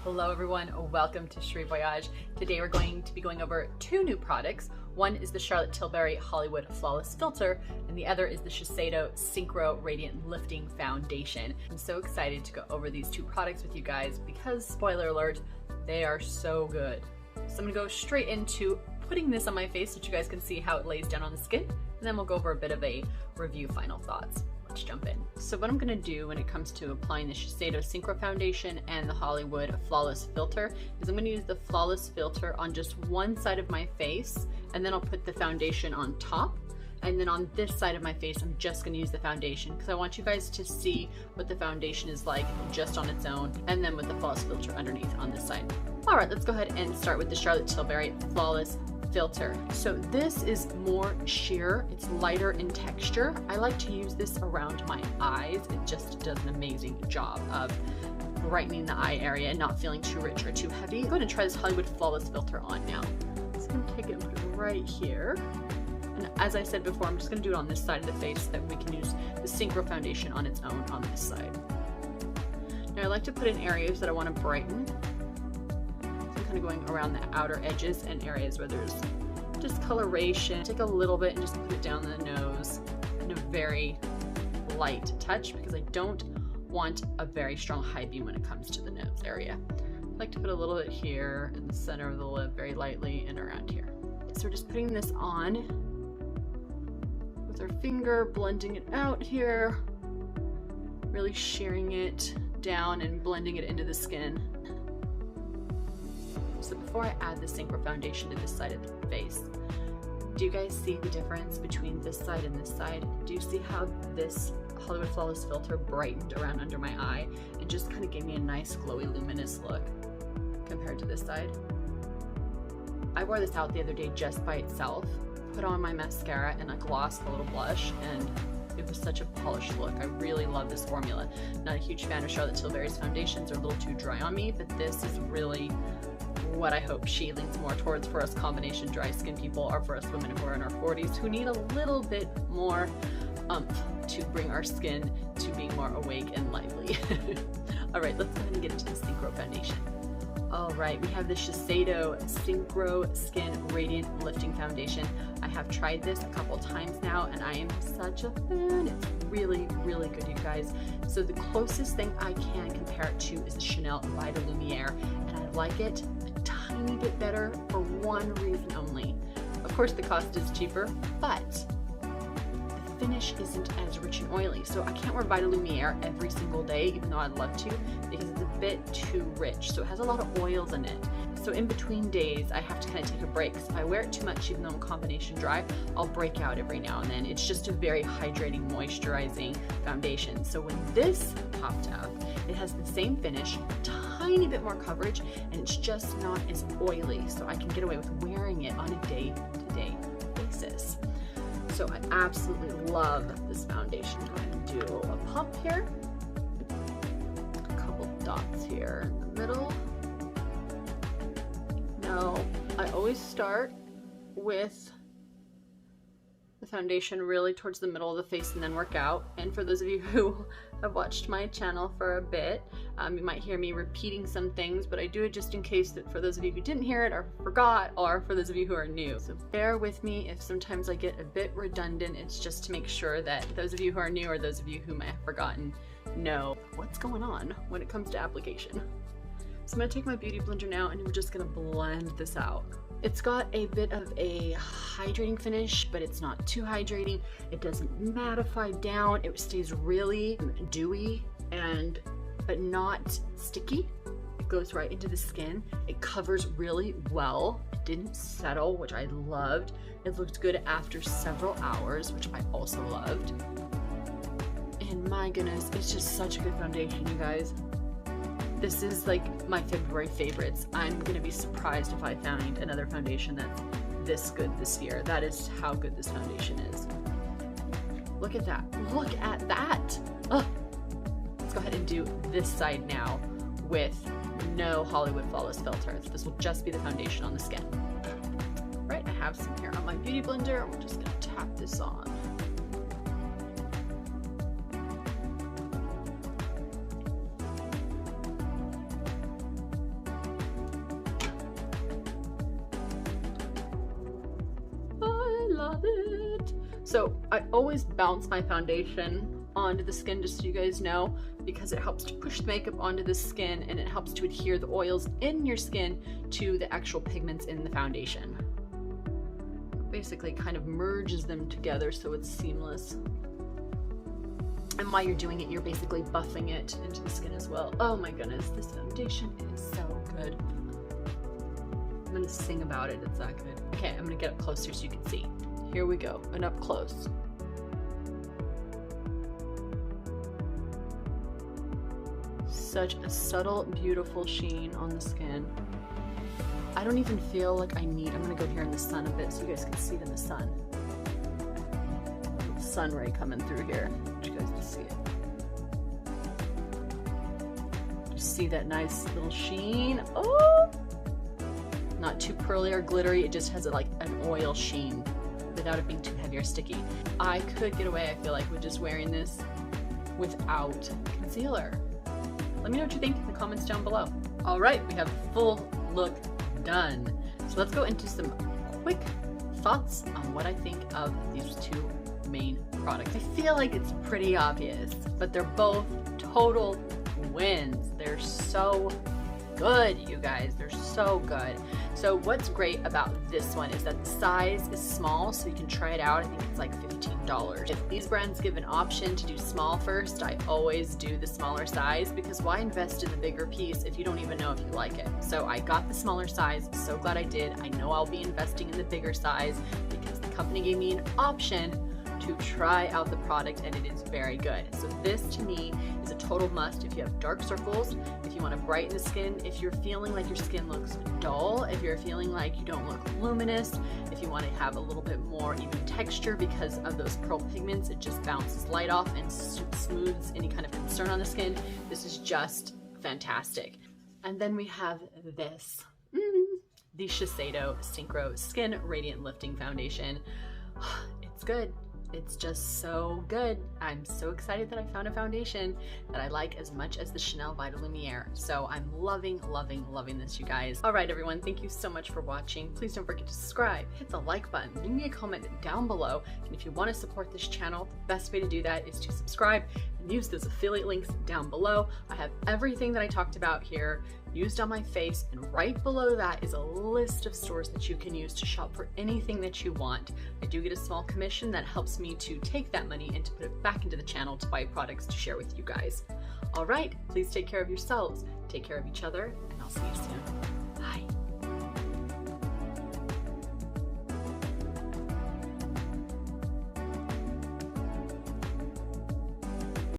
Hello everyone, welcome to Cheri Voyage. Today we're going to be going over two new products. One is the Charlotte Tilbury Hollywood Flawless Filter, and the other is the Shiseido Synchro Radiant Lifting Foundation. I'm so excited to go over these two products with you guys because, spoiler alert, they are so good. So I'm gonna go straight into putting this on my face so that you guys can see how it lays down on the skin, and then we'll go over a bit of a review, final thoughts. Let's jump in. So what I'm gonna do when it comes to applying the Shiseido Synchro Foundation and the Hollywood Flawless Filter is I'm gonna use the Flawless Filter on just one side of my face, and then I'll put the foundation on top. And then on this side of my face, I'm just gonna use the foundation because I want you guys to see what the foundation is like just on its own, and then with the Flawless Filter underneath on this side. All right, let's go ahead and start with the Charlotte Tilbury Flawless Filter. So this is more sheer, it's lighter in texture. I like to use this around my eyes. It just does an amazing job of brightening the eye area and not feeling too rich or too heavy. Go ahead and try this Hollywood Flawless Filter on now. So I'm gonna take it and put it right here. And as I said before, I'm just gonna do it on this side of the face so that we can use the Synchro Foundation on its own on this side. Now I like to put in areas that I wanna brighten. Kind of going around the outer edges and areas where there's discoloration. Take a little bit and just put it down the nose in a very light touch because I don't want a very strong high beam when it comes to the nose area. I like to put a little bit here in the center of the lip very lightly and around here. So we're just putting this on with our finger, blending it out here, really shearing it down and blending it into the skin. So before I add the Synchro Foundation to this side of the face, do you guys see the difference between this side and this side? Do you see how this Hollywood Flawless Filter brightened around under my eye and just kind of gave me a nice glowy luminous look compared to this side? I wore this out the other day just by itself, put on my mascara and a gloss, a little blush, and it was such a polished look. I really love this formula. Not a huge fan of Charlotte Tilbury's foundations, they're a little too dry on me, but this is really what I hope she leans more towards for us combination dry skin people, or for us women who are in our 40s who need a little bit more oomph to bring our skin to being more awake and lively. All right, let's go ahead and get into the Synchro Foundation. All right, we have the Shiseido Synchro Skin Radiant Lifting Foundation. I have tried this a couple times now and I am such a fan. It's really, really good, you guys. So the closest thing I can compare it to is the Chanel Vita Lumiere, and I like it a tiny bit better for one reason only. Of course, the cost is cheaper, but the finish isn't as rich and oily. So I can't wear Vita Lumiere every single day, even though I'd love to, because it's a bit too rich. So it has a lot of oils in it. So in between days, I have to kind of take a break. So if I wear it too much, even though I'm combination dry, I'll break out every now and then. It's just a very hydrating, moisturizing foundation. So when this popped up, it has the same finish, tiny bit more coverage, and it's just not as oily. So I can get away with wearing it on a day-to-day basis. So I absolutely love this foundation. Go ahead and do a pump here. A couple dots here in the middle. Now, I always start with the foundation really towards the middle of the face and then work out. And for those of you who have watched my channel for a bit, you might hear me repeating some things, but I do it just in case that for those of you who didn't hear it or forgot, or for those of you who are new. So bear with me if sometimes I get a bit redundant. It's just to make sure that those of you who are new or those of you who might have forgotten know what's going on when it comes to application. So I'm gonna take my beauty blender now and we're just gonna blend this out. It's got a bit of a hydrating finish, but it's not too hydrating. It doesn't mattify down. It stays really dewy but not sticky. It goes right into the skin. It covers really well. It didn't settle, which I loved. It looked good after several hours, which I also loved. And my goodness, it's just such a good foundation, you guys. This is like my February favorites. I'm gonna be surprised if I find another foundation that's this good this year. That is how good this foundation is. Look at that, look at that. Ugh. Let's go ahead and do this side now with no Hollywood Flawless Filter. This will just be the foundation on the skin. Right, I have some here on my beauty blender. We're just gonna tap this on. So I always bounce my foundation onto the skin, just so you guys know, because it helps to push the makeup onto the skin and it helps to adhere the oils in your skin to the actual pigments in the foundation. Basically kind of merges them together so it's seamless. And while you're doing it, you're basically buffing it into the skin as well. Oh my goodness, this foundation is so good. I'm gonna sing about it, it's that good. Okay, I'm gonna get up closer so you can see. Here we go, and up close. Such a subtle, beautiful sheen on the skin. I don't even feel like I'm gonna go here in the sun a bit so you guys can see it in the sun. Sun ray coming through here, you guys can see it. Just see that nice little sheen. Oh! Not too pearly or glittery, it just has like an oil sheen without it being too heavy or sticky. I could get away, I feel like, with just wearing this without concealer. Let me know what you think in the comments down below. All right, we have full look done. So let's go into some quick thoughts on what I think of these two main products. I feel like it's pretty obvious, but they're both total wins. They're so good, you guys. They're so good. So what's great about this one is that the size is small, so you can try it out. I think it's like $15. If these brands give an option to do small first, I always do the smaller size, because why invest in the bigger piece if you don't even know if you like it? So I got the smaller size. So glad I did. I know I'll be investing in the bigger size because the company gave me an option to try out the product, and it is very good. So this to me is a total must if you have dark circles, if you want to brighten the skin, if you're feeling like your skin looks dull, if you're feeling like you don't look luminous, if you want to have a little bit more even texture because of those pearl pigments, it just bounces light off and smooths any kind of concern on the skin. This is just fantastic. And then we have this, the Shiseido Synchro Skin Radiant Lifting Foundation. It's good. It's just so good. I'm so excited that I found a foundation that I like as much as the Chanel Vita Lumiere. So I'm loving, loving, loving this, you guys. All right, everyone, thank you so much for watching. Please don't forget to subscribe, hit the like button, leave me a comment down below. And if you want to support this channel, the best way to do that is to subscribe and use those affiliate links down below. I have everything that I talked about here used on my face, and right below that is a list of stores that you can use to shop for anything that you want. I do get a small commission that helps me to take that money and to put it back into the channel to buy products to share with you guys. All right, please take care of yourselves, take care of each other, and I'll see you soon. Bye.